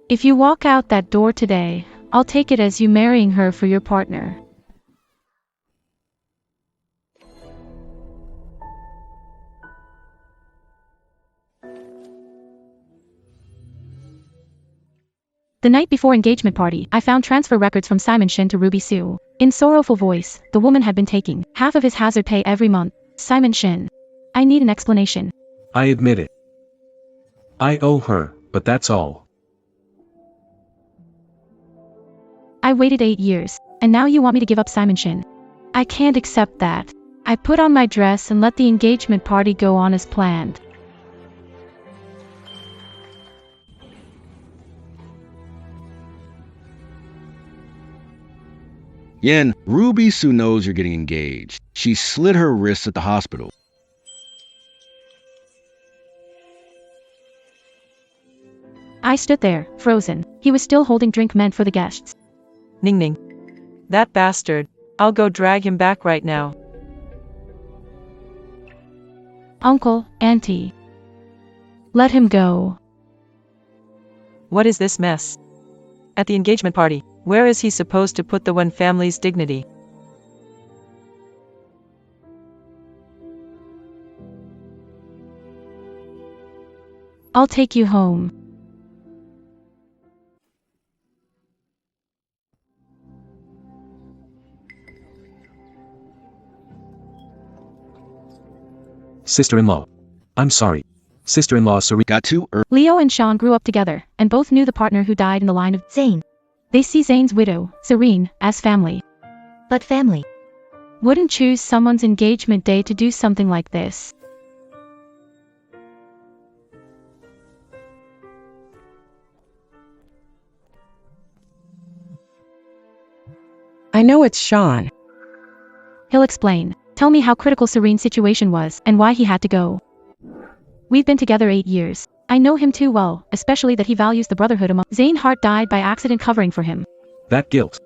If you walk out that door today, I'll take it as you marrying her for your partner. The night before engagement party, I found transfer records from Simon Shin to Ruby Sue. In sorrowful voice, the woman had been taking half of his hazard pay every month. Simon Shin. I need an explanation. I admit it. I owe her, but that's all. I waited 8 years, and now you want me to give up Simon Shin. I can't accept that. I put on my dress and let the engagement party go on as planned. Yen, Ruby Sue knows you're getting engaged. She slit her wrists at the hospital. I stood there, frozen. He was still holding drink meant for the guests. Ning Ning. That bastard. I'll go drag him back right now. Uncle, Auntie. Let him go. What is this mess? At the engagement party, where is he supposed to put the one family's dignity? I'll take you home. Sister-in-law. I'm sorry. Sister-in-law Serene Got too early. Leo and Sean grew up together, and both knew the partner who died in the line of Zane. They see Zane's widow, Serene, as family. But family. Wouldn't choose someone's engagement day to do something like this. I know it's Sean. He'll explain. Tell me how critical Serene's situation was, and why he had to go. We've been together 8 years. I know him too well, especially that he values the brotherhood among. Zane Hart died by accident covering for him. That guilt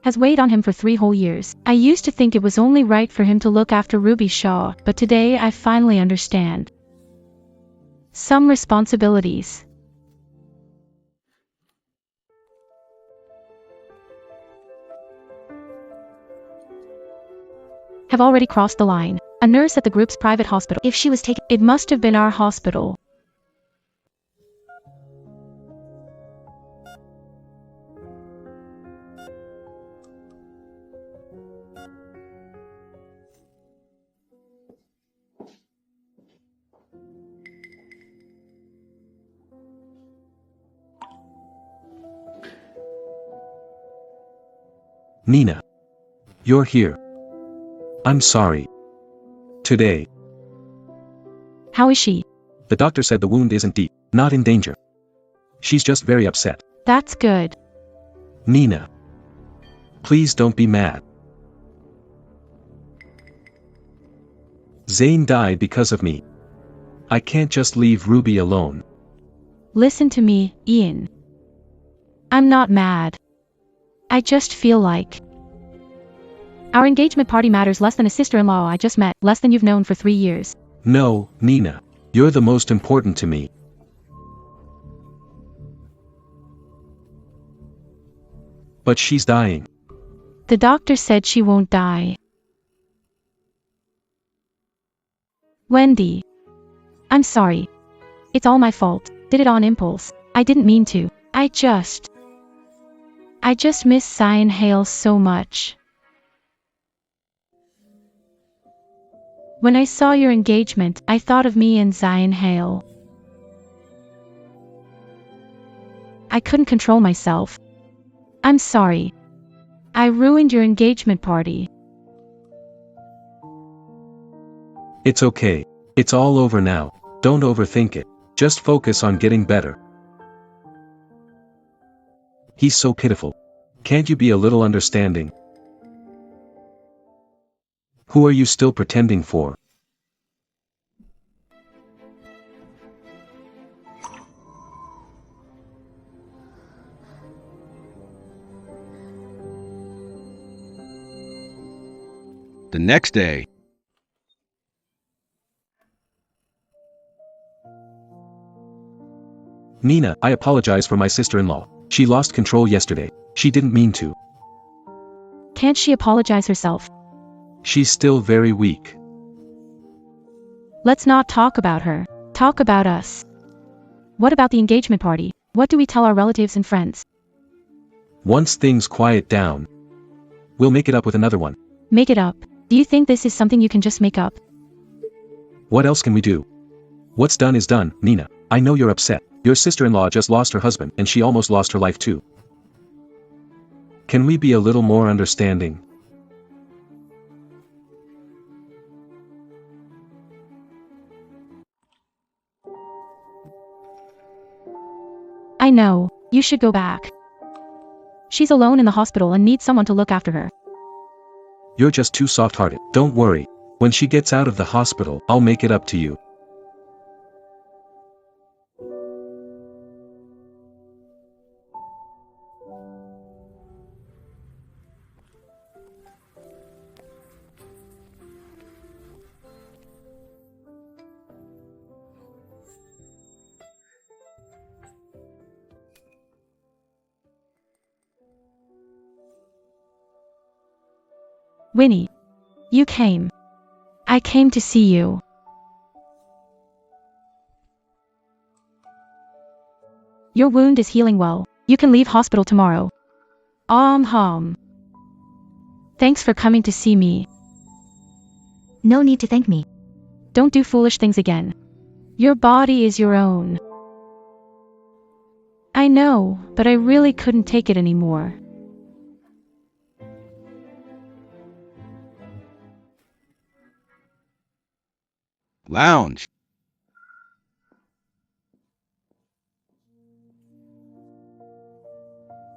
Has weighed on him for 3 whole years. I used to think it was only right for him to look after Ruby Shaw, but today I finally understand. Some responsibilities. Have already crossed the line. A nurse at the group's private hospital. If she was taken, It must have been our hospital. Nina. You're here. I'm sorry. Today. How is she? The doctor said the wound isn't deep, not in danger. She's just very upset. That's good. Nina. Please don't be mad. Zane died because of me. I can't just leave Ruby alone. Listen to me, Ian. I'm not mad. I just feel like our engagement party matters less than a sister-in-law I just met, less than you've known for 3 years. No, Nina. You're the most important to me. But she's dying. The doctor said she won't die. Wendy. I'm sorry. It's all my fault. Did it on impulse. I didn't mean to. I just miss Zion Hale so much. When I saw your engagement, I thought of me and Zion Hale. I couldn't control myself. I'm sorry. I ruined your engagement party. It's okay. It's all over now. Don't overthink it. Just focus on getting better. He's so pitiful. Can't you be a little understanding? Who are you still pretending for? The next day. Nina, I apologize for my sister-in-law. She lost control yesterday. She didn't mean to. Can't she apologize herself? She's still very weak. Let's not talk about her. Talk about us. What about the engagement party? What do we tell our relatives and friends? Once things quiet down, we'll make it up with another one. Make it up. Do you think this is something you can just make up? What else can we do? What's done is done, Nina. I know you're upset. Your sister-in-law just lost her husband and she almost lost her life too. Can we be a little more understanding? I know. You should go back. She's alone in the hospital and needs someone to look after her. You're just too soft-hearted. Don't worry. When she gets out of the hospital, I'll make it up to you. Winnie. You came. I came to see you. Your wound is healing well. You can leave hospital tomorrow. Thanks for coming to see me. No need to thank me. Don't do foolish things again. Your body is your own. I know, but I really couldn't take it anymore. Lounge.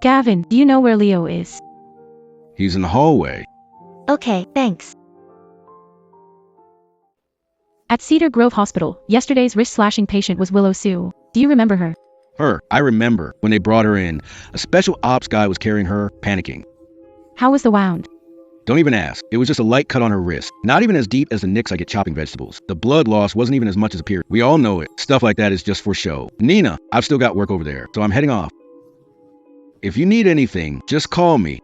Gavin, do you know where Leo is? He's in the hallway. Okay, thanks. At Cedar Grove Hospital, yesterday's wrist-slashing patient was Willow Sue. Do you remember her? Her. I remember when they brought her in. A special ops guy was carrying her, panicking. How was the wound? Don't even ask. It was just a light cut on her wrist. Not even as deep as the nicks I get chopping vegetables. The blood loss wasn't even as much as appeared. We all know it. Stuff like that is just for show. Nina, I've still got work over there, so I'm heading off. If you need anything, just call me.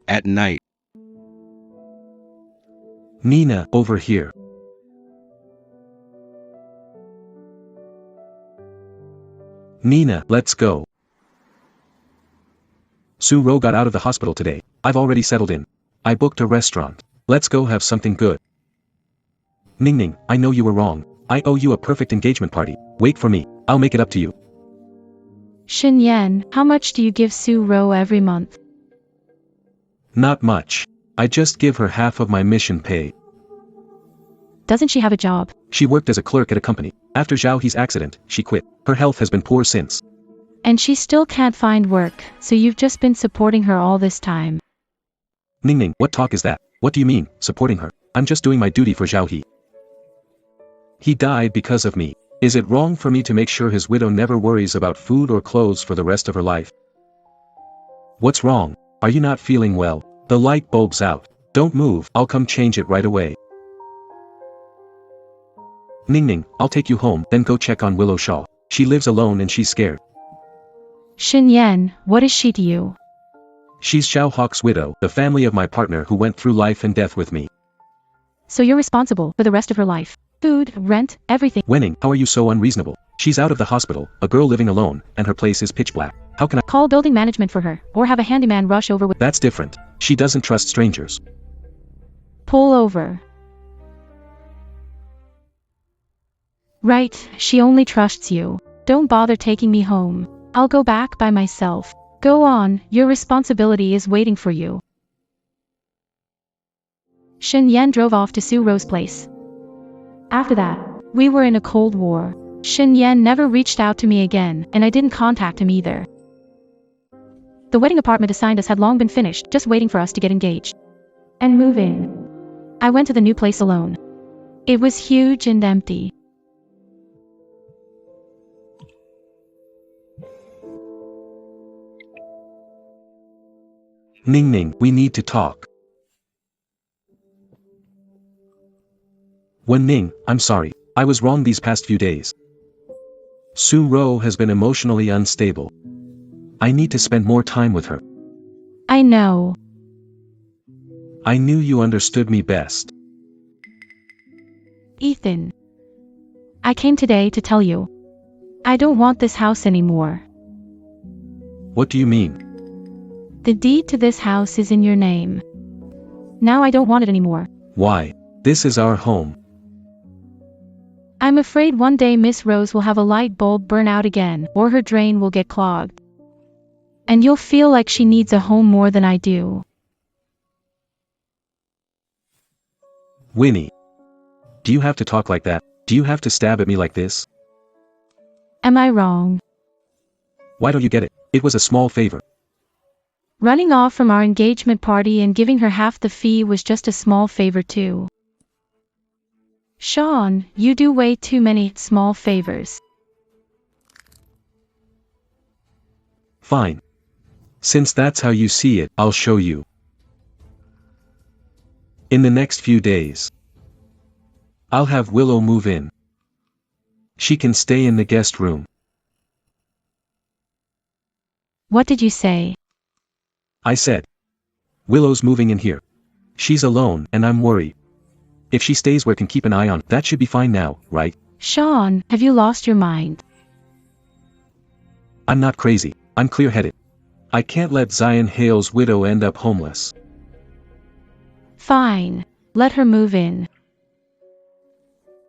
At night. Nina, over here. Nina, let's go. Sue got out of the hospital today. I've already settled in. I booked a restaurant. Let's go have something good. Ning, I know you were wrong. I owe you a perfect engagement party. Wait for me. I'll make it up to you. Shin-Yen, how much do you give Sue every month? Not much. I just give her half of my mission pay. Doesn't she have a job? She worked as a clerk at a company. After Zhao He's accident, she quit. Her health has been poor since. And she still can't find work, so you've just been supporting her all this time. Ning, what talk is that? What do you mean, supporting her? I'm just doing my duty for Zhao He. He died because of me. Is it wrong for me to make sure his widow never worries about food or clothes for the rest of her life? What's wrong? Are you not feeling well? The light bulb's out. Don't move, I'll come change it right away. Ning, I'll take you home, then go check on Willow Shaw. She lives alone and she's scared. Shin-Yen, what is she to you? She's Xiao Hawk's widow, the family of my partner who went through life and death with me. So you're responsible for the rest of her life. Food, rent, everything. Wenning, how are you so unreasonable? She's out of the hospital, a girl living alone, and her place is pitch black. How can I— Call building management for her, or have a handyman rush over with— That's different. She doesn't trust strangers. Pull over. Right, she only trusts you. Don't bother taking me home. I'll go back by myself. Go on, your responsibility is waiting for you. Shin-Yen drove off to Su-Ro's place. After that, we were in a cold war. Shin-Yen never reached out to me again, and I didn't contact him either. The wedding apartment assigned us had long been finished, just waiting for us to get engaged and move in. I went to the new place alone. It was huge and empty. Ning, we need to talk. Wen Ning, I'm sorry. I was wrong these past few days. Su Ro has been emotionally unstable. I need to spend more time with her. I know. I knew you understood me best. Ethan. I came today to tell you. I don't want this house anymore. What do you mean? The deed to this house is in your name. Now I don't want it anymore. Why? This is our home. I'm afraid one day Miss Rose will have a light bulb burn out again, or her drain will get clogged. And you'll feel like she needs a home more than I do. Winnie. Do you have to talk like that? Do you have to stab at me like this? Am I wrong? Why don't you get it? It was a small favor. Running off from our engagement party and giving her half the fee was just a small favor too. Sean, you do way too many small favors. Fine. Since that's how you see it, I'll show you. In the next few days, I'll have Willow move in. She can stay in the guest room. What did you say? I said, Willow's moving in here. She's alone, and I'm worried. If she stays, we can keep an eye on. That should be fine now, right? Sean, have you lost your mind? I'm not crazy. I'm clear-headed. I can't let Zion Hale's widow end up homeless. Fine. Let her move in.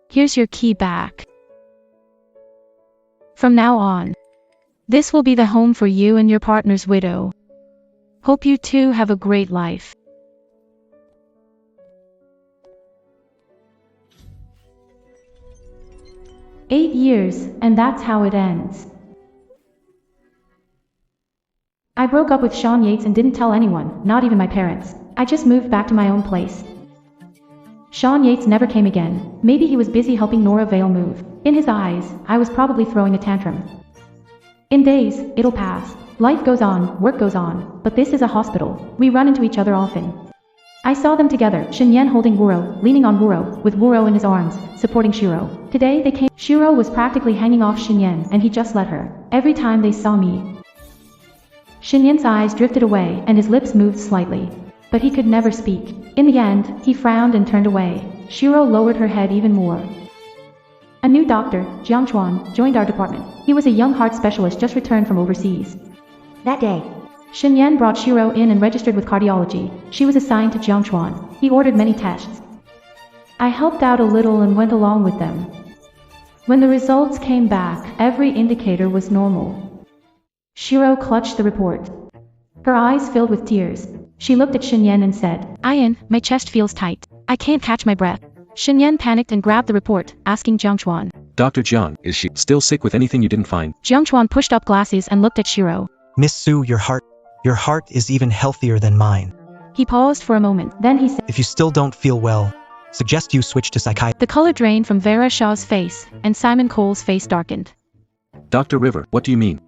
Here's your key back. From now on, this will be the home for you and your partner's widow. Hope you two have a great life. "8 years, and that's how it ends. I broke up with Sean Yates and didn't tell anyone, not even my parents. I just moved back to my own place. Sean Yates never came again. Maybe he was busy helping Nora Vale move. In his eyes, I was probably throwing a tantrum. In days, it'll pass. Life goes on, work goes on, but this is a hospital. We run into each other often. I saw them together, Shinyan holding Wuro, leaning on Wuro, with Wuro in his arms, supporting Shiro. Today they came. Shiro was practically hanging off Shinyan, and he just let her. Every time they saw me, Shinyan's eyes drifted away, and his lips moved slightly. But he could never speak. In the end, he frowned and turned away. Shiro lowered her head even more. A new doctor, Jiang Chuan, joined our department. He was a young heart specialist just returned from overseas. That day, Shinyan brought Shiro in and registered with cardiology. She was assigned to Jiang Chuan. He ordered many tests. I helped out a little and went along with them. When the results came back, every indicator was normal. Shiro clutched the report. Her eyes filled with tears. She looked at Shinyan and said, "Ian, my chest feels tight. I can't catch my breath." Shinyan panicked and grabbed the report, asking Jiang Chuan. Dr. Jiang, Is she? still sick with anything you didn't find? Jiang Chuan pushed up glasses and looked at Shiro. Miss Su, your heart is even healthier than mine. He paused for a moment, then he said, If you still don't feel well, suggest you switch to psychiatry. The color drained from Vera Shaw's face, and Simon Cole's face darkened. Dr. River, what do you mean?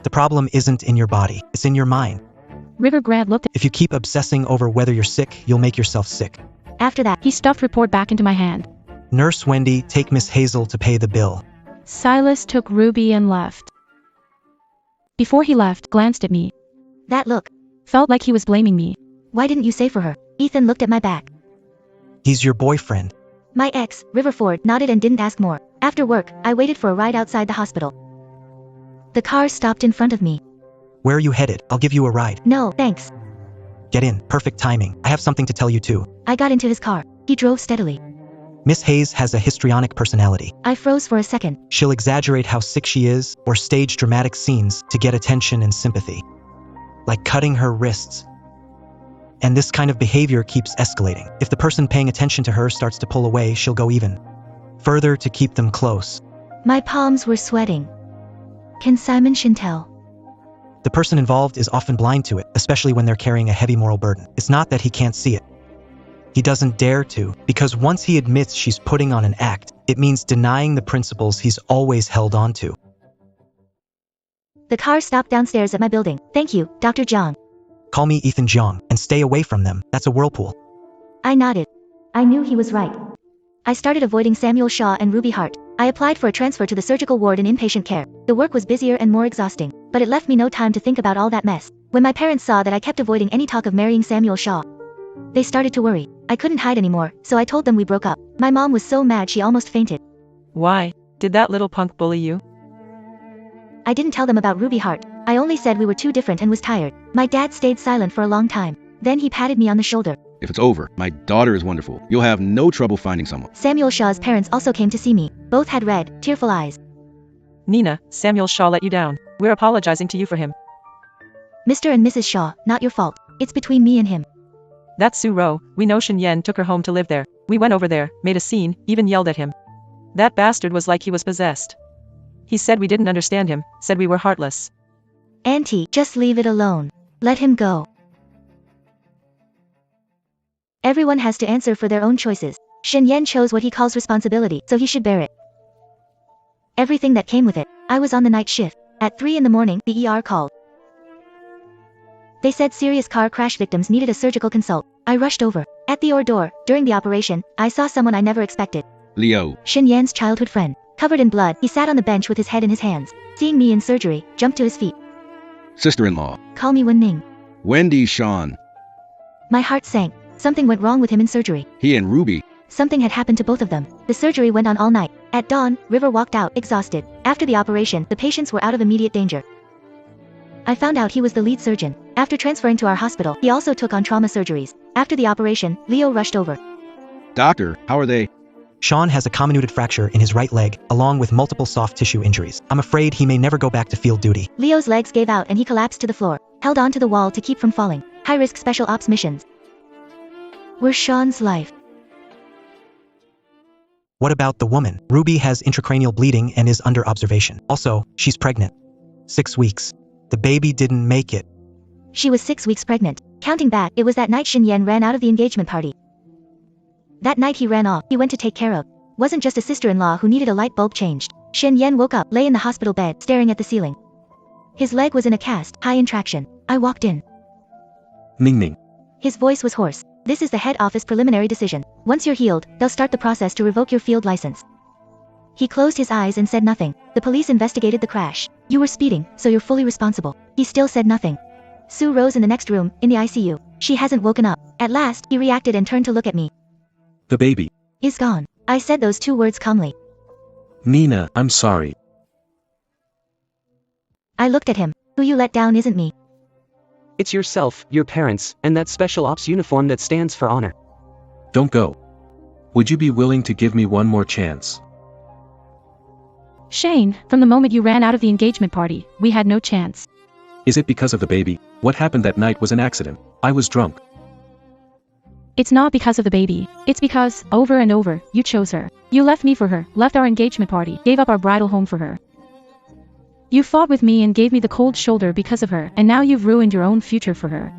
The problem isn't in your body, it's in your mind. River Grant looked at If you keep obsessing over whether you're sick, you'll make yourself sick. After that, He stuffed report back into my hand. Nurse Wendy, take Miss Hazel to pay the bill. Silas took Ruby and left. Before he left, glanced at me. that look. Felt like he was blaming me. Why didn't you say for her? Ethan looked at my back. He's your boyfriend. My ex, Riverford, nodded and didn't ask more. After work, I waited for a ride outside the hospital. The car stopped in front of me. Where are you headed? I'll give you a ride. No, thanks. Get in, perfect timing. I have something to tell you too. I got into his car. He drove steadily. Miss Hayes has a histrionic personality. I froze for a second. She'll exaggerate how sick she is, or stage dramatic scenes to get attention and sympathy. Like cutting her wrists. And this kind of behavior keeps escalating. If the person paying attention to her starts to pull away, she'll go even further to keep them close. My palms were sweating. Can Simon Shin tell? The person involved is often blind to it, especially when they're carrying a heavy moral burden. It's not that he can't see it. He doesn't dare to, because once he admits she's putting on an act, it means denying the principles he's always held on to. The car stopped downstairs at my building. Thank you, Dr. Jiang. Call me Ethan Jiang, and stay away from them. That's a whirlpool. I nodded. I knew he was right. I started avoiding Samuel Shaw and Ruby Hart. I applied for a transfer to the surgical ward in inpatient care. The work was busier and more exhausting, but it left me no time to think about all that mess. When my parents saw that I kept avoiding any talk of marrying Samuel Shaw, they started to worry. I couldn't hide anymore, so I told them we broke up. My mom was so mad she almost fainted. Why? Did that little punk bully you? I didn't tell them about Ruby Hart. I only said we were too different and was tired. My dad stayed silent for a long time. Then he patted me on the shoulder. If it's over, my daughter is wonderful. You'll have no trouble finding someone. Samuel Shaw's parents also came to see me. Both had red, tearful eyes. Nina, Samuel Shaw let you down. We're apologizing to you for him. Mr. and Mrs. Shaw, not your fault. It's between me and him. That's Su Ro. We know Shen Yen took her home to live there. We went over there, made a scene, even yelled at him. That bastard was like he was possessed. He said we didn't understand him, said we were heartless. Auntie, just leave it alone. Let him go. Everyone has to answer for their own choices. Shen Yen chose what he calls responsibility, so he should bear it. Everything that came with it. I was on the night shift. At 3 in the morning, the ER called. They said serious car crash victims needed a surgical consult. I rushed over. At the OR door, during the operation, I saw someone I never expected. Leo. Shen Yan's childhood friend. Covered in blood, he sat on the bench with his head in his hands. Seeing me in surgery, jumped to his feet. Sister-in-law. Call me Wen Ning. Wendy Sean. My heart sank. Something went wrong with him in surgery. He and Ruby. Something had happened to both of them. The surgery went on all night. At dawn, River walked out, exhausted. After the operation, the patients were out of immediate danger. I found out he was the lead surgeon. After transferring to our hospital, he also took on trauma surgeries. After the operation, Leo rushed over. Doctor, how are they? Sean has a comminuted fracture in his right leg, along with multiple soft tissue injuries. I'm afraid he may never go back to field duty. Leo's legs gave out and he collapsed to the floor, held on to the wall to keep from falling. High-risk special ops missions were Sean's life. What about the woman? Ruby has intracranial bleeding and is under observation. Also, she's pregnant. 6 weeks. The baby didn't make it. She was 6 weeks pregnant. Counting back, it was that night Shen Yen ran out of the engagement party. That night he ran off, he went to take care of. Wasn't just a sister-in-law who needed a light bulb changed. Shen Yen woke up, lay in the hospital bed, staring at the ceiling. His leg was in a cast, high in traction. I walked in. Ning Ning. His voice was hoarse. This is the head office preliminary decision. Once you're healed, they'll start the process to revoke your field license. He closed his eyes and said nothing. The police investigated the crash. You were speeding, so you're fully responsible. He still said nothing. Sue rose in the next room, in the ICU. She hasn't woken up. At last, he reacted and turned to look at me. The baby. Is gone. I said those 2 words calmly. Nina, I'm sorry. I looked at him. Who you let down isn't me. It's yourself, your parents, and that special ops uniform that stands for honor. Don't go. Would you be willing to give me one more chance? Shane, from the moment you ran out of the engagement party, we had no chance. Is it because of the baby? What happened that night was an accident. I was drunk. It's not because of the baby. It's because, over and over, you chose her. You left me for her, left our engagement party, gave up our bridal home for her. You fought with me and gave me the cold shoulder because of her, and now you've ruined your own future for her.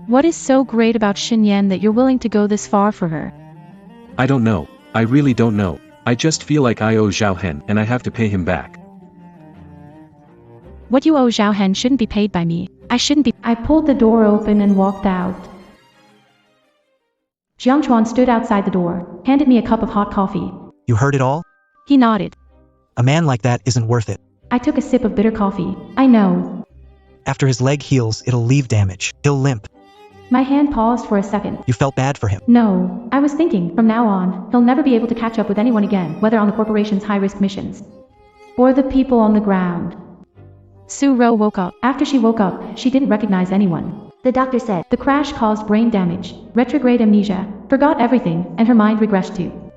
What is so great about Shen Yen that you're willing to go this far for her? I don't know. I really don't know. I just feel like I owe Zhao Hen and I have to pay him back. What you owe Zhao Hen shouldn't be paid by me. I shouldn't be. I pulled the door open and walked out. Jiang Chuan stood outside the door, handed me a cup of hot coffee. You heard it all? He nodded. A man like that isn't worth it. I took a sip of bitter coffee. I know. After his leg heals, it'll leave damage. He'll limp. My hand paused for a second. You felt bad for him. No, I was thinking, from now on, he'll never be able to catch up with anyone again, whether on the corporation's high-risk missions or the people on the ground. Su Ro woke up. After she woke up, she didn't recognize anyone. The doctor said, the crash caused brain damage, retrograde amnesia, forgot everything, and her mind regressed to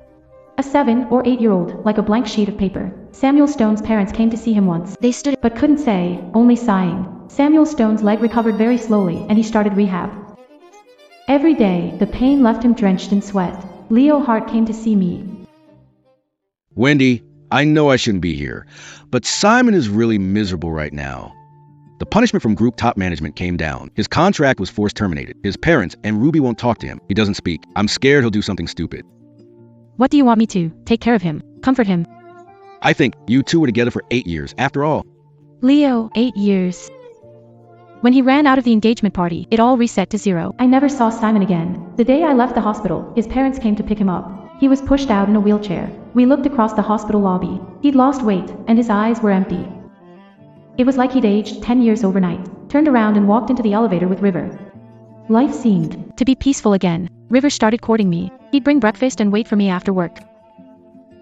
a 7 or 8-year-old, like a blank sheet of paper. Samuel Stone's parents came to see him once. They stood, but couldn't say, only sighing. Samuel Stone's leg recovered very slowly, and he started rehab. Every day, the pain left him drenched in sweat. Leo Hart came to see me. Wendy, I know I shouldn't be here, but Simon is really miserable right now. The punishment from group top management came down. His contract was forced terminated. His parents and Ruby won't talk to him. He doesn't speak. I'm scared he'll do something stupid. What do you want me to? Take care of him? Comfort him? I think you two were together for 8 years, after all. Leo, 8 years. When he ran out of the engagement party, it all reset to 0. I never saw Simon again. The day I left the hospital, his parents came to pick him up. He was pushed out in a wheelchair. We looked across the hospital lobby. He'd lost weight, and his eyes were empty. It was like he'd aged 10 years overnight. Turned around and walked into the elevator with River. Life seemed to be peaceful again. River started courting me. He'd bring breakfast and wait for me after work.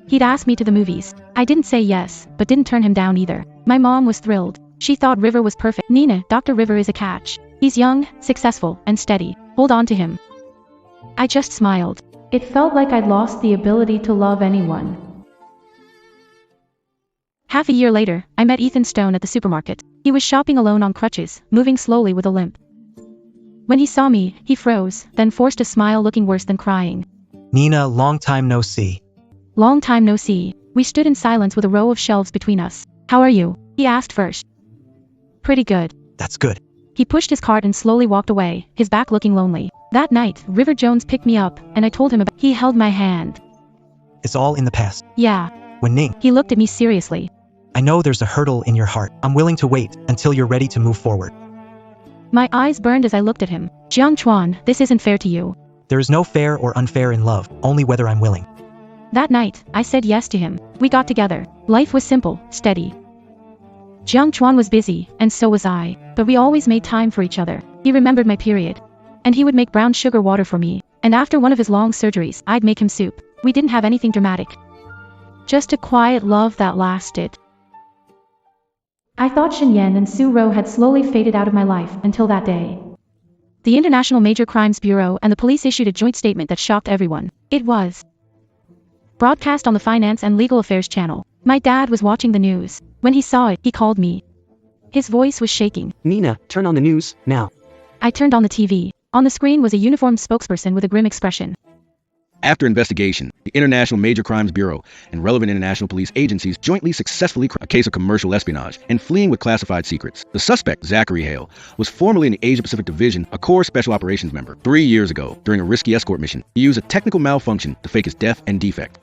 He'd ask me to the movies. I didn't say yes, but didn't turn him down either. My mom was thrilled. She thought River was perfect. Nina, Dr. River is a catch. He's young, successful, and steady. Hold on to him. I just smiled. It felt like I'd lost the ability to love anyone. Half a year later, I met Ethan Stone at the supermarket. He was shopping alone on crutches, moving slowly with a limp. When he saw me, he froze, then forced a smile looking worse than crying. Nina, long time no see. Long time no see. We stood in silence with a row of shelves between us. How are you? He asked first. Pretty good. That's good. He pushed his cart and slowly walked away, his back looking lonely. That night, River Jones picked me up, and I told him about. He held my hand. It's all in the past. Yeah. When Ning, He looked at me seriously. I know there's a hurdle in your heart. I'm willing to wait until you're ready to move forward. My eyes burned as I looked at him. Jiang Chuan, this isn't fair to you. There is no fair or unfair in love, only whether I'm willing. That night, I said yes to him. We got together. Life was simple, steady. Jiang Chuan was busy, and so was I, but we always made time for each other. He remembered my period. And he would make brown sugar water for me, and after one of his long surgeries, I'd make him soup. We didn't have anything dramatic. Just a quiet love that lasted. I thought Shen Yan and Su Ro had slowly faded out of my life until that day. The International Major Crimes Bureau and the police issued a joint statement that shocked everyone. It was broadcast on the Finance and Legal Affairs channel. My dad was watching the news. When he saw it, he called me. His voice was shaking. Nina, turn on the news, now. I turned on the TV. On the screen was a uniformed spokesperson with a grim expression. After investigation, the International Major Crimes Bureau and relevant international police agencies jointly successfully cracked a case of commercial espionage and fleeing with classified secrets. The suspect, Zachary Hale, was formerly in the Asia-Pacific Division, a core special operations member. 3 years ago, during a risky escort mission, he used a technical malfunction to fake his death and defect.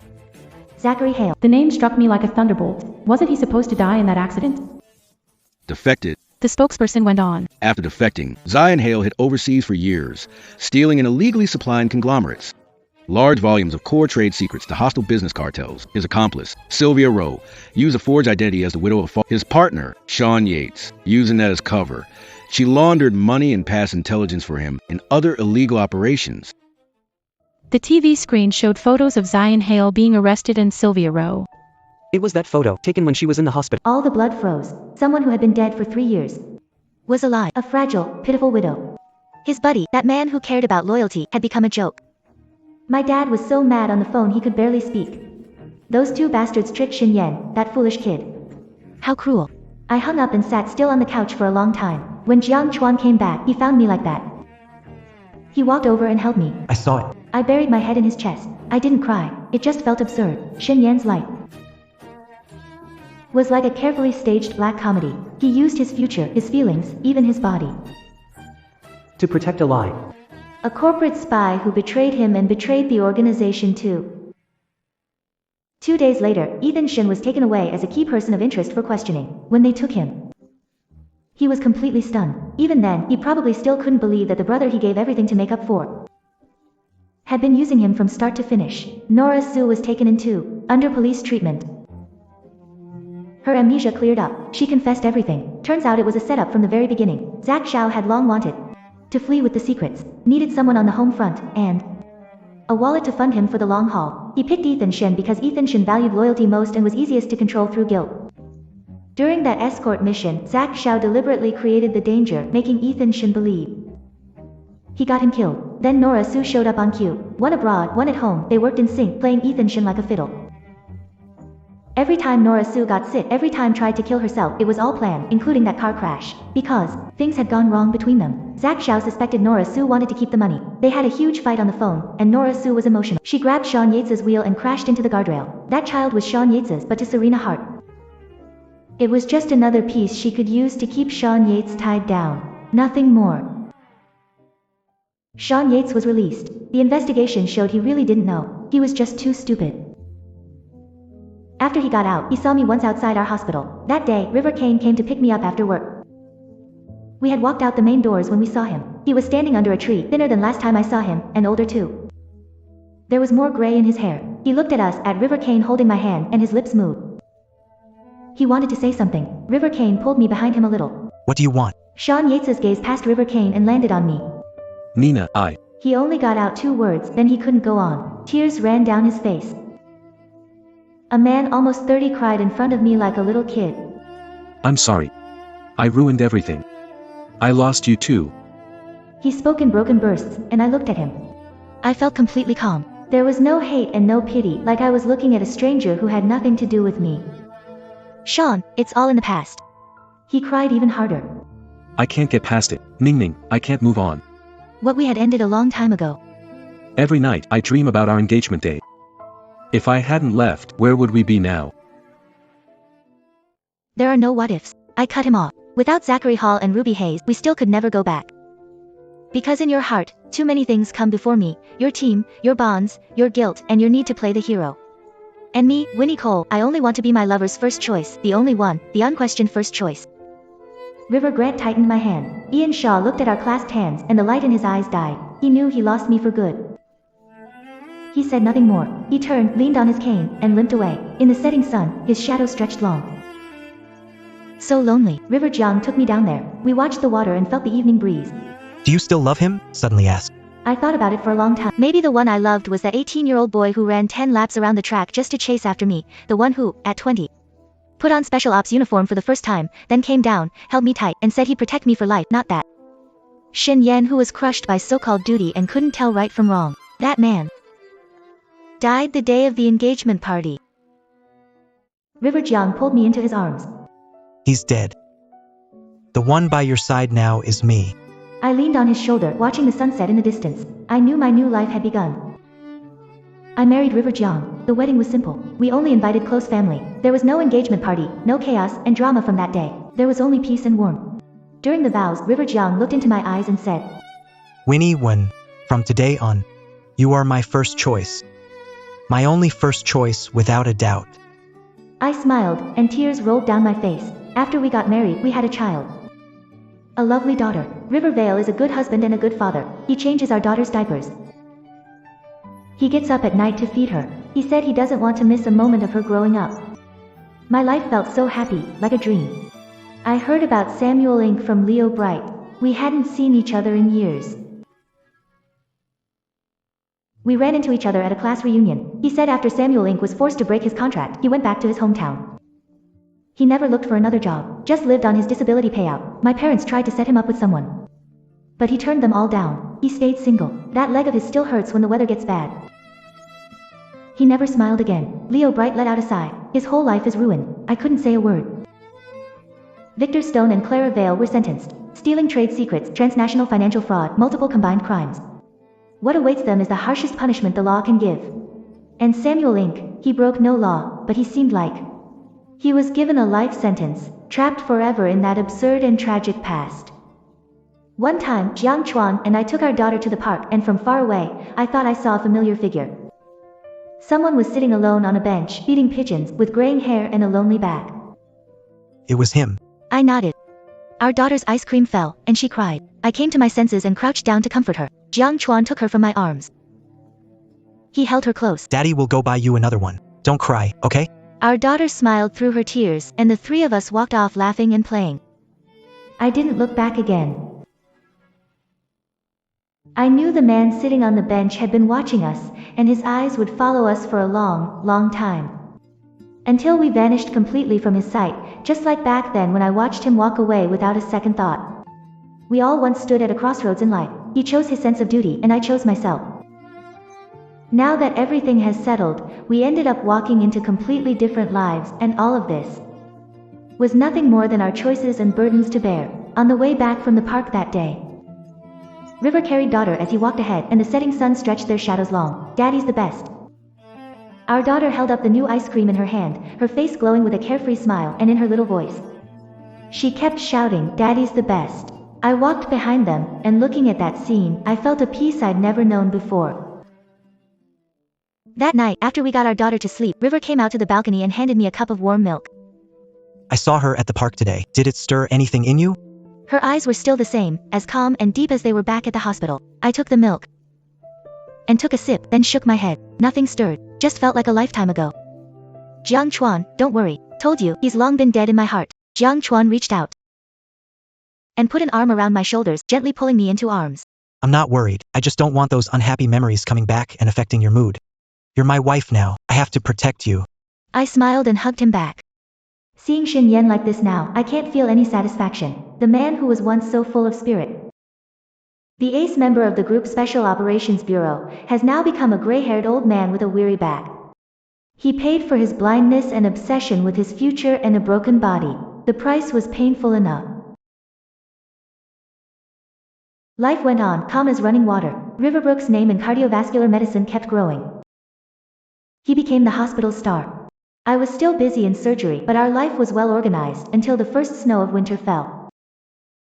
Zachary Hale. The name struck me like a thunderbolt. Wasn't he supposed to die in that accident? Defected. The spokesperson went on. After defecting, Zion Hale hid overseas for years, stealing and illegally supplying conglomerates. Large volumes of core trade secrets to hostile business cartels. His accomplice, Sylvia Rowe, used a forged identity as the widow of his partner, Sean Yates, using that as cover. She laundered money and passed intelligence for him in other illegal operations. The TV screen showed photos of Zion Hale being arrested and Sylvia Rowe. It was that photo, taken when she was in the hospital. All the blood froze. Someone who had been dead for 3 years was alive. A fragile, pitiful widow. His buddy, that man who cared about loyalty, had become a joke. My dad was so mad on the phone he could barely speak. Those two bastards tricked Shen Yan, that foolish kid. How cruel. I hung up and sat still on the couch for a long time. When Jiang Chuan came back, he found me like that. He walked over and held me. I saw it. I buried my head in his chest. I didn't cry. It just felt absurd. Shen Yan's life was like a carefully staged black comedy. He used his future, his feelings, even his body. To protect a lie. A corporate spy who betrayed him and betrayed the organization too. 2 days later, Ethan Shen was taken away as a key person of interest for questioning. When they took him, he was completely stunned. Even then, he probably still couldn't believe that the brother he gave everything to make up for had been using him from start to finish. Nora Su was taken in too, under police treatment. Her amnesia cleared up. She confessed everything. Turns out it was a setup from the very beginning. Zach Xiao had long wanted to flee with the secrets, needed someone on the home front, and a wallet to fund him for the long haul. He picked Ethan Shen because Ethan Shen valued loyalty most and was easiest to control through guilt. During that escort mission, Zach Xiao deliberately created the danger, making Ethan Shen believe he got him killed. Then Nora Su showed up on cue. One abroad, one at home. They worked in sync, playing Ethan Shen like a fiddle. Every time Nora Su got sick, every time tried to kill herself, it was all planned, including that car crash. Because things had gone wrong between them. Zach Xiao suspected Nora Su wanted to keep the money. They had a huge fight on the phone, and Nora Su was emotional. She grabbed Sean Yates's wheel and crashed into the guardrail. That child was Sean Yates's, but to Serena Hart, it was just another piece she could use to keep Sean Yates tied down. Nothing more. Sean Yates was released. The investigation showed he really didn't know. He was just too stupid. After he got out, he saw me once outside our hospital. That day, River Kane came to pick me up after work. We had walked out the main doors when we saw him. He was standing under a tree, thinner than last time I saw him, and older too. There was more gray in his hair. He looked at us, at River Kane holding my hand, and his lips moved. He wanted to say something. River Kane pulled me behind him a little. What do you want? Sean Yates's gaze passed River Kane and landed on me. Nina, He only got out 2 words, then he couldn't go on. Tears ran down his face. A man almost 30 cried in front of me like a little kid. I'm sorry. I ruined everything. I lost you too. He spoke in broken bursts, and I looked at him. I felt completely calm. There was no hate and no pity, like I was looking at a stranger who had nothing to do with me. Sean, it's all in the past. He cried even harder. I can't get past it. Ning, I can't move on. What we had ended a long time ago. Every night, I dream about our engagement day. If I hadn't left, where would we be now? There are no what ifs. I cut him off. Without Zachary Hall and Ruby Hayes, we still could never go back. Because in your heart, too many things come before me, your team, your bonds, your guilt, and your need to play the hero. And me, Winnie Cole, I only want to be my lover's first choice, the only one, the unquestioned first choice. River Grant tightened my hand. Ian Shaw looked at our clasped hands, and the light in his eyes died. He knew he lost me for good. He said nothing more. He turned, leaned on his cane, and limped away. In the setting sun, his shadow stretched long. So lonely. River Jiang took me down there. We watched the water and felt the evening breeze. Do you still love him? Suddenly asked. I thought about it for a long time. Maybe the one I loved was that 18-year-old boy who ran 10 laps around the track just to chase after me, the one who, at 20, put on special ops uniform for the first time, then came down, held me tight, and said he'd protect me for life, not that Shen Yan who was crushed by so-called duty and couldn't tell right from wrong. That man died the day of the engagement party. River Jiang pulled me into his arms. He's dead. The one by your side now is me. I leaned on his shoulder, watching the sunset in the distance. I knew my new life had begun. I married River Jiang. The wedding was simple. We only invited close family. There was no engagement party, no chaos and drama from that day. There was only peace and warmth. During the vows, River Jiang looked into my eyes and said, Winnie, from today on, you are my first choice. My only first choice, without a doubt. I smiled, and tears rolled down my face. After we got married, we had a child. A lovely daughter. River Vale is a good husband and a good father. He changes our daughter's diapers. He gets up at night to feed her. He said he doesn't want to miss a moment of her growing up. My life felt so happy, like a dream. I heard about Samuel Inc. from Leo Bright. We hadn't seen each other in years. We ran into each other at a class reunion. He said after Samuel Inc. was forced to break his contract, he went back to his hometown. He never looked for another job, just lived on his disability payout. My parents tried to set him up with someone, but he turned them all down. He stayed single. That leg of his still hurts when the weather gets bad. He never smiled again. Leo Bright let out a sigh. His whole life is ruined. I couldn't say a word. Victor Stone and Clara Vale were sentenced. Stealing trade secrets, transnational financial fraud, multiple combined crimes. What awaits them is the harshest punishment the law can give. And Samuel Inc., he broke no law, but he seemed like he was given a life sentence, trapped forever in that absurd and tragic past. One time, Jiang Chuan and I took our daughter to the park, and from far away, I thought I saw a familiar figure. Someone was sitting alone on a bench, feeding pigeons, with graying hair and a lonely bag. It was him. I nodded. Our daughter's ice cream fell, and she cried. I came to my senses and crouched down to comfort her. Jiang Chuan took her from my arms. He held her close. Daddy will go buy you another one. Don't cry, okay? Our daughter smiled through her tears, and the 3 of us walked off laughing and playing. I didn't look back again. I knew the man sitting on the bench had been watching us, and his eyes would follow us for a long, long time. Until we vanished completely from his sight, just like back then when I watched him walk away without a second thought. We all once stood at a crossroads in life. He chose his sense of duty, and I chose myself. Now that everything has settled, we ended up walking into completely different lives, and all of this was nothing more than our choices and burdens to bear. On the way back from the park that day, River carried daughter as he walked ahead, and the setting sun stretched their shadows long. Daddy's the best. Our daughter held up the new ice cream in her hand, her face glowing with a carefree smile, and in her little voice, she kept shouting, Daddy's the best. I walked behind them, and looking at that scene, I felt a peace I'd never known before. That night, after we got our daughter to sleep, River came out to the balcony and handed me a cup of warm milk. I saw her at the park today. Did it stir anything in you? Her eyes were still the same, as calm and deep as they were back at the hospital. I took the milk and took a sip, then shook my head. Nothing stirred, just felt like a lifetime ago. Jiang Chuan, don't worry. Told you, he's long been dead in my heart. Jiang Chuan reached out and put an arm around my shoulders, gently pulling me into arms. I'm not worried, I just don't want those unhappy memories coming back and affecting your mood. You're my wife now, I have to protect you. I smiled and hugged him back. Seeing Shen Yan like this now, I can't feel any satisfaction. The man who was once so full of spirit. The ace member of the group's Special Operations Bureau has now become a gray-haired old man with a weary back. He paid for his blindness and obsession with his future and a broken body. The price was painful enough. Life went on, calm as running water. Riverbrook's name in cardiovascular medicine kept growing. He became the hospital star. I was still busy in surgery, but our life was well organized until the first snow of winter fell.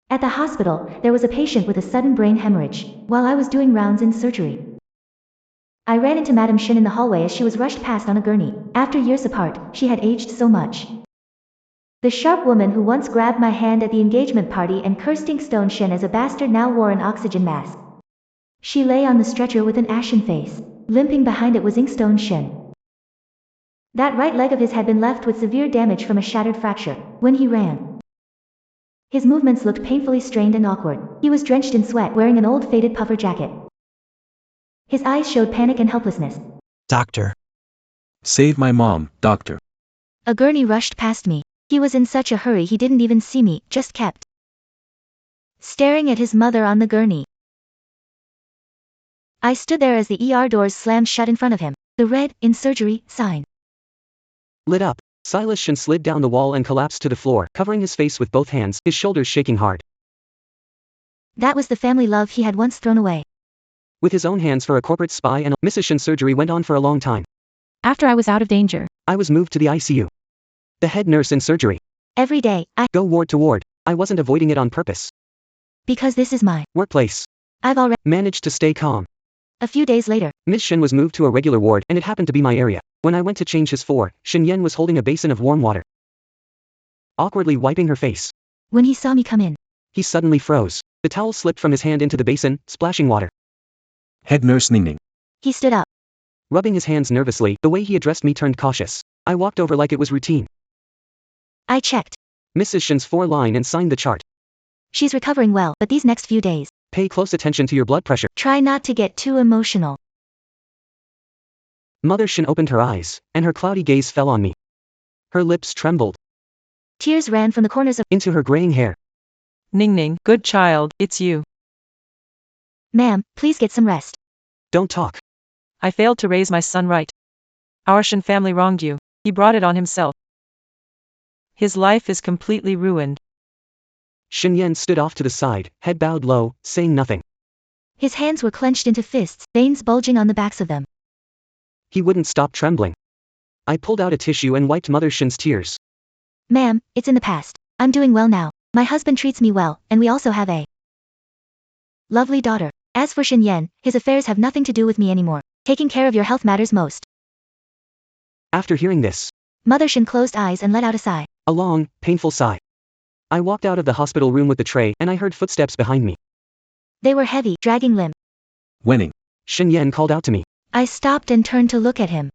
At the hospital, there was a patient with a sudden brain hemorrhage, while I was doing rounds in surgery. I ran into Madame Shin in the hallway as she was rushed past on a gurney. After years apart, she had aged so much. The sharp woman who once grabbed my hand at the engagement party and cursed Inkstone Shen as a bastard now wore an oxygen mask. She lay on the stretcher with an ashen face. Limping behind it was Inkstone Shen. That right leg of his had been left with severe damage from a shattered fracture. When he ran, his movements looked painfully strained and awkward. He was drenched in sweat, wearing an old faded puffer jacket. His eyes showed panic and helplessness. Doctor. Save my mom, doctor. A gurney rushed past me. He was in such a hurry he didn't even see me, just kept staring at his mother on the gurney. I stood there as the ER doors slammed shut in front of him. The red, in surgery, sign lit up. Silas Shin slid down the wall and collapsed to the floor, covering his face with both hands, his shoulders shaking hard. That was the family love he had once thrown away. With his own hands for a corporate spy and Mrs. Shin's surgery went on for a long time. After I was out of danger, I was moved to the ICU. The head nurse in surgery. Every day, I Go ward to ward. I wasn't avoiding it on purpose. because this is my Workplace. I've already. Managed to stay calm. A few days later, Miss Shin was moved to a regular ward and it happened to be my area. When I went to change his for, Shin Yen was holding a basin of warm water, awkwardly wiping her face. when he saw me come in, He suddenly froze. The towel slipped from his hand into the basin, splashing water. Head nurse Ning Ning. he stood up. Rubbing his hands nervously, the way he addressed me turned cautious. I walked over like it was routine. I checked. Mrs. Shin's 4-line and signed the chart. She's recovering well, but these next few days, Pay close attention to your blood pressure. try not to get too emotional. Mother Shin opened her eyes, and her cloudy gaze fell on me. Her lips trembled Tears ran from the corners of. into her graying hair. Ning Ning, good child, it's you. Ma'am, please get some rest. Don't talk. I failed to raise my son right. Our Shin family wronged you. He brought it on himself. His life is completely ruined. Shin Yen stood off to the side, head bowed low, saying nothing. His hands were clenched into fists, veins bulging on the backs of them. He wouldn't stop trembling. I pulled out a tissue and wiped Mother Shin's tears. Ma'am, it's in the past. I'm doing well now. My husband treats me well, and we also have a lovely daughter. As for Shin Yen, his affairs have nothing to do with me anymore. Taking care of your health matters most. After hearing this, Mother Shin closed eyes and let out a sigh. a long, painful sigh. I walked out of the hospital room with the tray and I heard footsteps behind me. They were heavy, dragging limb. Wenning. Shin Yen called out to me. I stopped and turned to look at him.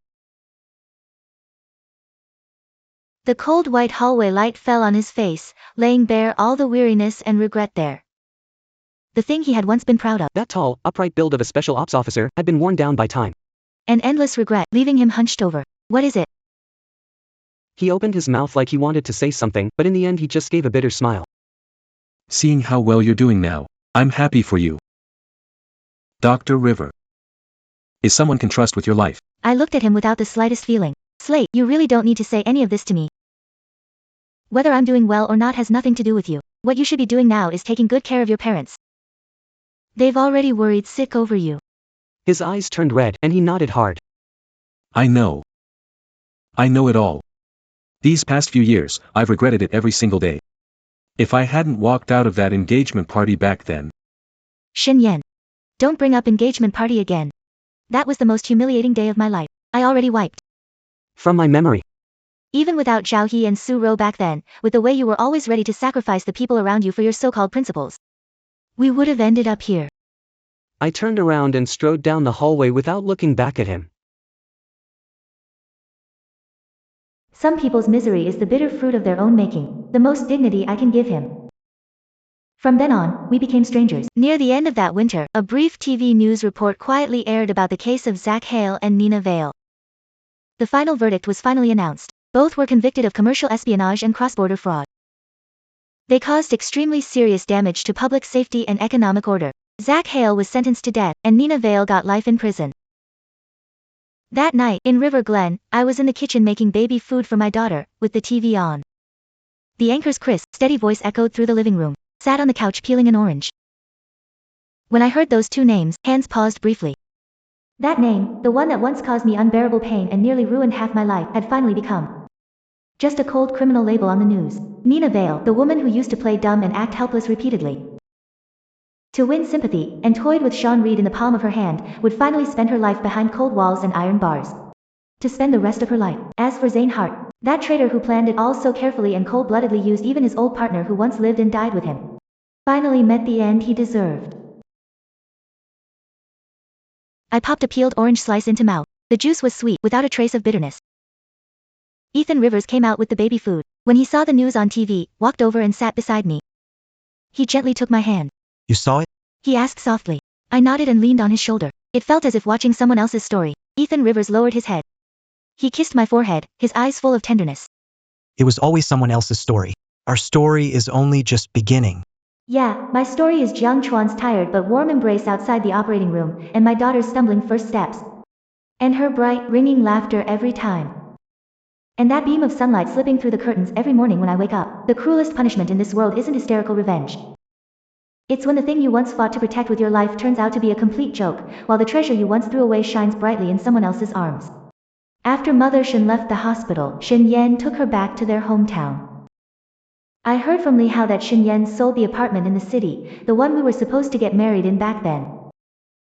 The cold white hallway light fell on his face, laying bare all the weariness and regret there. The thing he had once been proud of. That tall, upright build of a special ops officer had been worn down by time. An endless regret, leaving him hunched over. What is it? He opened his mouth like he wanted to say something, but in the end he just gave a bitter smile. Seeing how well you're doing now, I'm happy for you. Dr. River. Is someone can trust with your life? I looked at him without the slightest feeling. Slate, you really don't need to say any of this to me. Whether I'm doing well or not has nothing to do with you. What you should be doing now is taking good care of your parents. They've already worried sick over you. His eyes turned red, and he nodded hard. I know. I know it all. These past few years, I've regretted it every single day. If I hadn't walked out of that engagement party back then. Shin Yen. Don't bring up engagement party again. That was the most humiliating day of my life. I already wiped. From my memory. Even without Zhao He and Su Ro back then, with the way you were always ready to sacrifice the people around you for your so-called principles, we would have ended up here. I turned around and strode down the hallway without looking back at him. Some people's misery is the bitter fruit of their own making, the most dignity I can give him. From then on, we became strangers. Near the end of that winter, a brief TV news report quietly aired about the case of Zach Hale and Nina Vale. The final verdict was finally announced. Both were convicted of commercial espionage and cross-border fraud. They caused extremely serious damage to public safety and economic order. Zach Hale was sentenced to death, and Nina Vale got life in prison. That night, in River Glen, I was in the kitchen making baby food for my daughter, with the TV on. The anchor's crisp, steady voice echoed through the living room. Sat on the couch peeling an orange. When I heard those two names, hands paused briefly. That name, the one that once caused me unbearable pain and nearly ruined half my life, had finally become just a cold criminal label on the news. Nina Vale, the woman who used to play dumb and act helpless repeatedly to win sympathy, and toyed with Sean Reed in the palm of her hand, would finally spend her life behind cold walls and iron bars. To spend the rest of her life. As for Zane Hart, that traitor who planned it all so carefully and cold-bloodedly used even his old partner who once lived and died with him, finally met the end he deserved. I popped a peeled orange slice into mouth. The juice was sweet, without a trace of bitterness. Ethan Rivers came out with the baby food. When he saw the news on TV, walked over and sat beside me. He gently took my hand. You saw it? He asked softly. I nodded and leaned on his shoulder. It felt as if watching someone else's story. Ethan Rivers lowered his head. He kissed my forehead, his eyes full of tenderness. It was always someone else's story. Our story is only just beginning. Yeah, my story is Jiang Chuan's tired but warm embrace outside the operating room, and my daughter's stumbling first steps. And her bright, ringing laughter every time. And that beam of sunlight slipping through the curtains every morning when I wake up. The cruelest punishment in this world isn't hysterical revenge. It's when the thing you once fought to protect with your life turns out to be a complete joke, while the treasure you once threw away shines brightly in someone else's arms. After Mother Shen left the hospital, Shen Yan took her back to their hometown. I heard from Li Hao that Shen Yan sold the apartment in the city, the one we were supposed to get married in back then.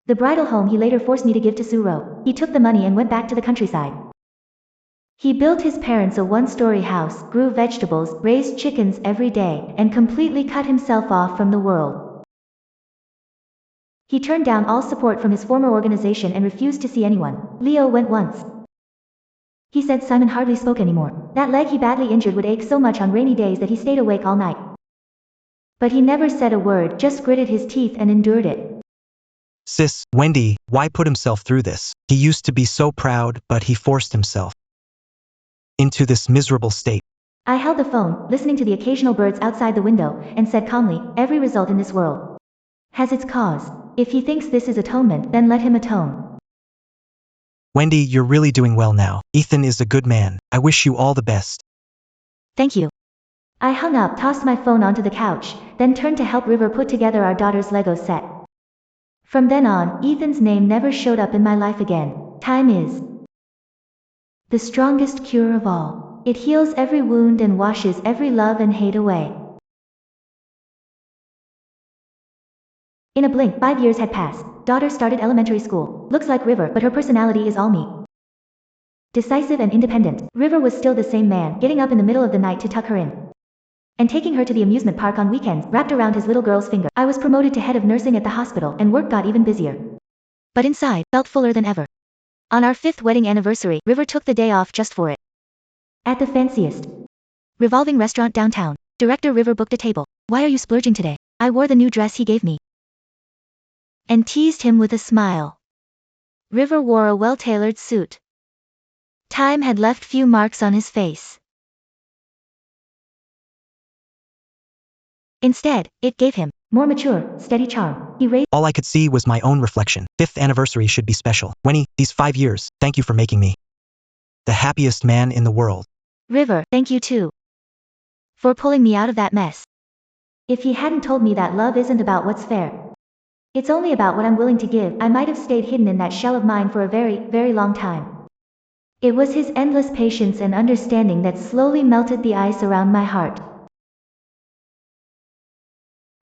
The bridal home he later forced me to give to Suro. He took the money and went back to the countryside. He built his parents a one-story house, grew vegetables, raised chickens every day, and completely cut himself off from the world. He turned down all support from his former organization and refused to see anyone. Leo went once. He said Simon hardly spoke anymore. That leg he badly injured would ache so much on rainy days that he stayed awake all night. But he never said a word, just gritted his teeth and endured it. Sis, Wendy, why put himself through this? He used to be so proud, but he forced himself into this miserable state. I held the phone, listening to the occasional birds outside the window, and said calmly, every result in this world has its cause. If he thinks this is atonement, then let him atone. Wendy, you're really doing well now. Ethan is a good man. I wish you all the best. Thank you. I hung up, tossed my phone onto the couch, then turned to help River put together our daughter's Lego set. From then on, Ethan's name never showed up in my life again. Time is the strongest cure of all. It heals every wound and washes every love and hate away. In a blink, 5 years had passed. Daughter started elementary school. Looks like River, but her personality is all me. Decisive and independent. River was still the same man, getting up in the middle of the night to tuck her in. And taking her to the amusement park on weekends, wrapped around his little girl's finger. I was promoted to head of nursing at the hospital, and work got even busier. But inside, felt fuller than ever. On our 5th wedding anniversary, River took the day off just for it. At the fanciest revolving restaurant downtown, Director River booked a table. Why are you splurging today? I wore the new dress he gave me. And teased him with a smile. River wore a well-tailored suit. Time had left few marks on his face. Instead, it gave him more mature, steady charm. He raised. All I could see was my own reflection. 5th anniversary should be special. Winnie, these 5 years, thank you for making me the happiest man in the world. River, thank you too. For pulling me out of that mess. If he hadn't told me that love isn't about what's fair. It's only about what I'm willing to give, I might have stayed hidden in that shell of mine for a very, very long time. It was his endless patience and understanding that slowly melted the ice around my heart.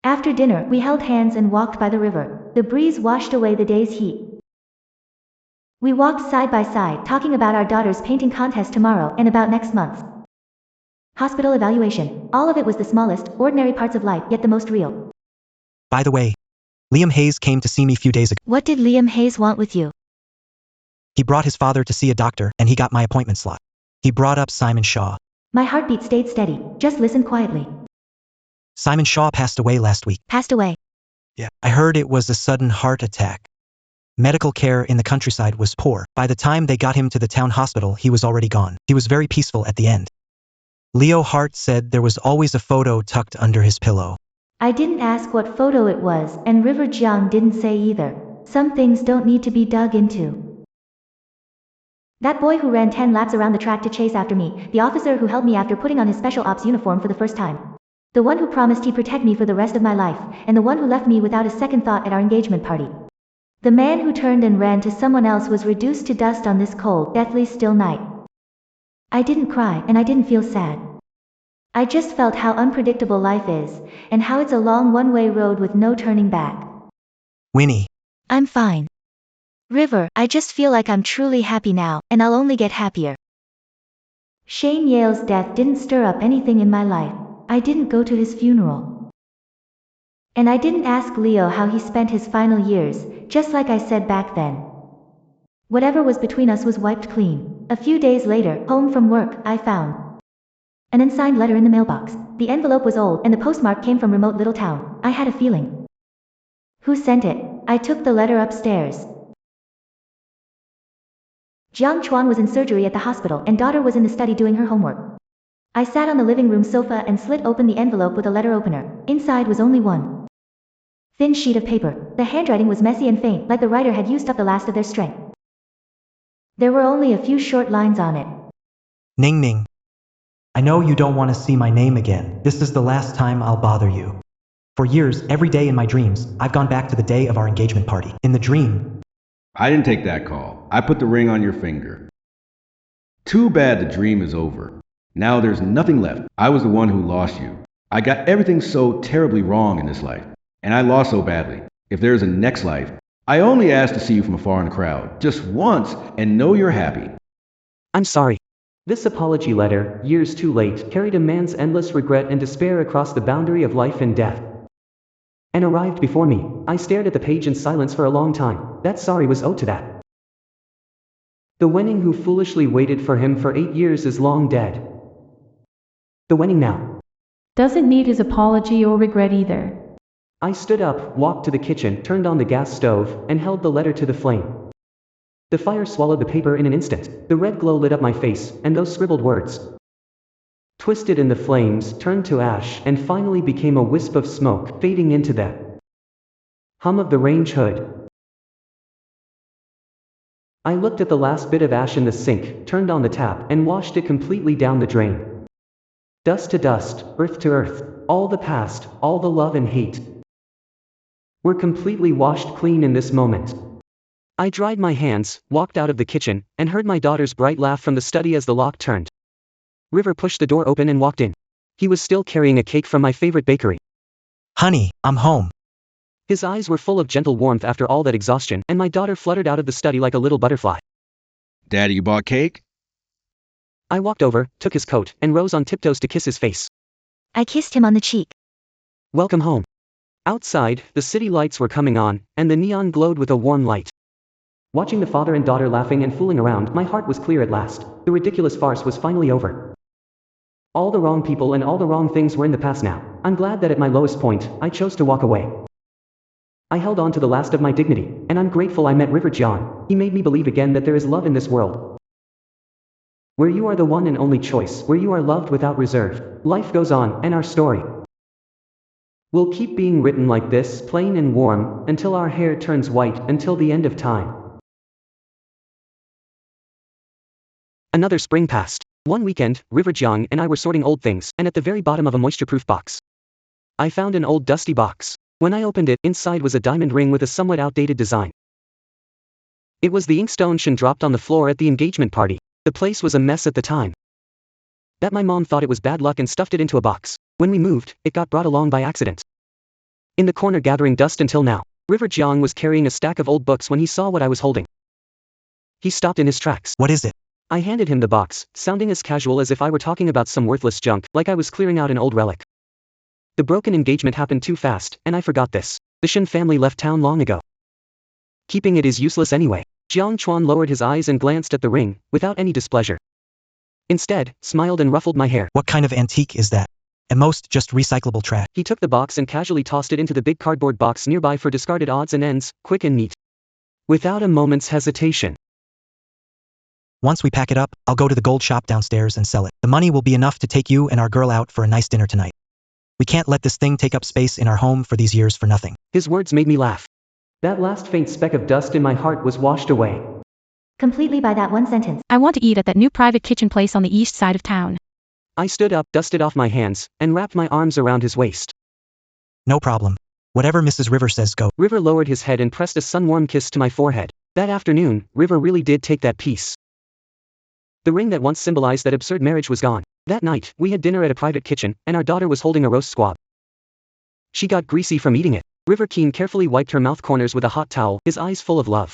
After dinner, we held hands and walked by the river. The breeze washed away the day's heat. We walked side by side, talking about our daughter's painting contest tomorrow, and about next month's hospital evaluation. All of it was the smallest, ordinary parts of life, yet the most real. By the way, Liam Hayes came to see me few days ago. What did Liam Hayes want with you? He brought his father to see a doctor, and he got my appointment slot. He brought up Simon Shaw. My heartbeat stayed steady. Just listen quietly. Simon Shaw passed away last week. Passed away. Yeah. I heard it was a sudden heart attack. Medical care in the countryside was poor. By the time they got him to the town hospital, he was already gone. He was very peaceful at the end. Leo Hart said there was always a photo tucked under his pillow. I didn't ask what photo it was, and River Jiang didn't say either. Some things don't need to be dug into. That boy who ran 10 laps around the track to chase after me, the officer who held me after putting on his special ops uniform for the first time. The one who promised he'd protect me for the rest of my life, and the one who left me without a second thought at our engagement party. The man who turned and ran to someone else was reduced to dust on this cold, deathly still night. I didn't cry, and I didn't feel sad. I just felt how unpredictable life is, and how it's a long one-way road with no turning back. Winnie. I'm fine. River, I just feel like I'm truly happy now, and I'll only get happier. Shane Yale's death didn't stir up anything in my life. I didn't go to his funeral. And I didn't ask Leo how he spent his final years, just like I said back then. Whatever was between us was wiped clean. A few days later, home from work, I found an unsigned letter in the mailbox. The envelope was old, and the postmark came from remote little town. I had a feeling. Who sent it? I took the letter upstairs. Jiang Chuan was in surgery at the hospital, and daughter was in the study doing her homework. I sat on the living room sofa and slit open the envelope with a letter opener. Inside was only one thin sheet of paper. The handwriting was messy and faint, like the writer had used up the last of their strength. There were only a few short lines on it. Ning Ning. I know you don't want to see my name again. This is the last time I'll bother you. For years, every day in my dreams, I've gone back to the day of our engagement party. In the dream, I didn't take that call. I put the ring on your finger. Too bad the dream is over. Now there's nothing left. I was the one who lost you. I got everything so terribly wrong in this life. And I lost so badly. If there's a next life, I only ask to see you from afar in the crowd. Just once, and know you're happy. I'm sorry. This apology letter, years too late, carried a man's endless regret and despair across the boundary of life and death. And arrived before me. I stared at the page in silence for a long time. That sorry was owed to that. The Wenning who foolishly waited for him for 8 years is long dead. The Wenning now doesn't need his apology or regret either. I stood up, walked to the kitchen, turned on the gas stove, and held the letter to the flame. The fire swallowed the paper in an instant. The red glow lit up my face, and those scribbled words twisted in the flames, turned to ash, and finally became a wisp of smoke, fading into the hum of the range hood. I looked at the last bit of ash in the sink, turned on the tap, and washed it completely down the drain. Dust to dust, earth to earth, all the past, all the love and hate were completely washed clean in this moment. I dried my hands, walked out of the kitchen, and heard my daughter's bright laugh from the study as the lock turned. River pushed the door open and walked in. He was still carrying a cake from my favorite bakery. honey, I'm home. His eyes were full of gentle warmth after all that exhaustion, and my daughter fluttered out of the study like a little butterfly. Daddy, you bought cake? I walked over, took his coat, and rose on tiptoes to kiss his face. I kissed him on the cheek. Welcome home. Outside, the city lights were coming on, and the neon glowed with a warm light. Watching the father and daughter laughing and fooling around, my heart was clear at last. The ridiculous farce was finally over. All the wrong people and all the wrong things were in the past now. I'm glad that at my lowest point, I chose to walk away. I held on to the last of my dignity, and I'm grateful I met River Jian. He made me believe again that there is love in this world, where you are the one and only choice, where you are loved without reserve. Life goes on, and our story will keep being written like this, plain and warm, until our hair turns white, until the end of time. Another spring passed. One weekend, River Jiang and I were sorting old things, and at the very bottom of a moisture-proof box, I found an old dusty box. When I opened it, inside was a diamond ring with a somewhat outdated design. It was the inkstone Shen dropped on the floor at the engagement party. The place was a mess at the time. That my mom thought it was bad luck and stuffed it into a box. When we moved, it got brought along by accident. In the corner gathering dust until now, River Jiang was carrying a stack of old books when he saw what I was holding. He stopped in his tracks. What is it? I handed him the box, sounding as casual as if I were talking about some worthless junk, like I was clearing out an old relic. The broken engagement happened too fast, and I forgot this. The Shen family left town long ago. Keeping it is useless anyway. Jiang Chuan lowered his eyes and glanced at the ring, without any displeasure. Instead, smiled and ruffled my hair. What kind of antique is that? At most, just recyclable trash. He took the box and casually tossed it into the big cardboard box nearby for discarded odds and ends, quick and neat. Without a moment's hesitation. Once we pack it up, I'll go to the gold shop downstairs and sell it. The money will be enough to take you and our girl out for a nice dinner tonight. We can't let this thing take up space in our home for these years for nothing. His words made me laugh. That last faint speck of dust in my heart was washed away. Completely by that one sentence. I want to eat at that new private kitchen place on the east side of town. I stood up, dusted off my hands, and wrapped my arms around his waist. No problem. Whatever Mrs. River says go. River lowered his head and pressed a sun-warm kiss to my forehead. That afternoon, River really did take that piece. The ring that once symbolized that absurd marriage was gone. That night, we had dinner at a private kitchen, and our daughter was holding a roast squab. She got greasy from eating it. River Keen carefully wiped her mouth corners with a hot towel, his eyes full of love.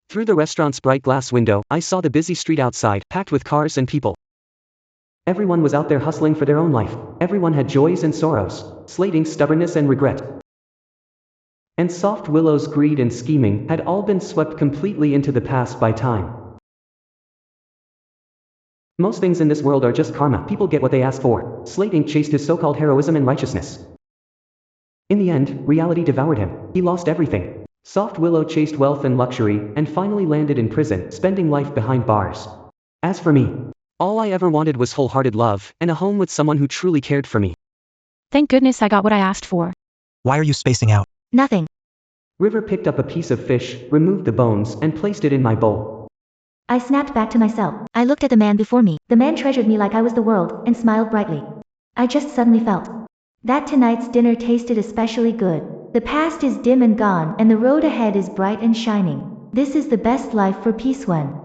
Through the restaurant's bright glass window, I saw the busy street outside, packed with cars and people. Everyone was out there hustling for their own life. Everyone had joys and sorrows, slating stubbornness and regret. And Soft Willow's greed and scheming had all been swept completely into the past by time. Most things in this world are just karma. People get what they ask for. Slating chased his so-called heroism and righteousness. In the end, reality devoured him. He lost everything. Soft Willow chased wealth and luxury, and finally landed in prison, spending life behind bars. As for me, all I ever wanted was wholehearted love, and a home with someone who truly cared for me. Thank goodness I got what I asked for. Why are you spacing out? Nothing. River picked up a piece of fish, removed the bones, and placed it in my bowl. I snapped back to myself. I looked at the man before me. The man treasured me like I was the world, and smiled brightly. I just suddenly felt that tonight's dinner tasted especially good. The past is dim and gone, and the road ahead is bright and shining. This is the best life for Peace One.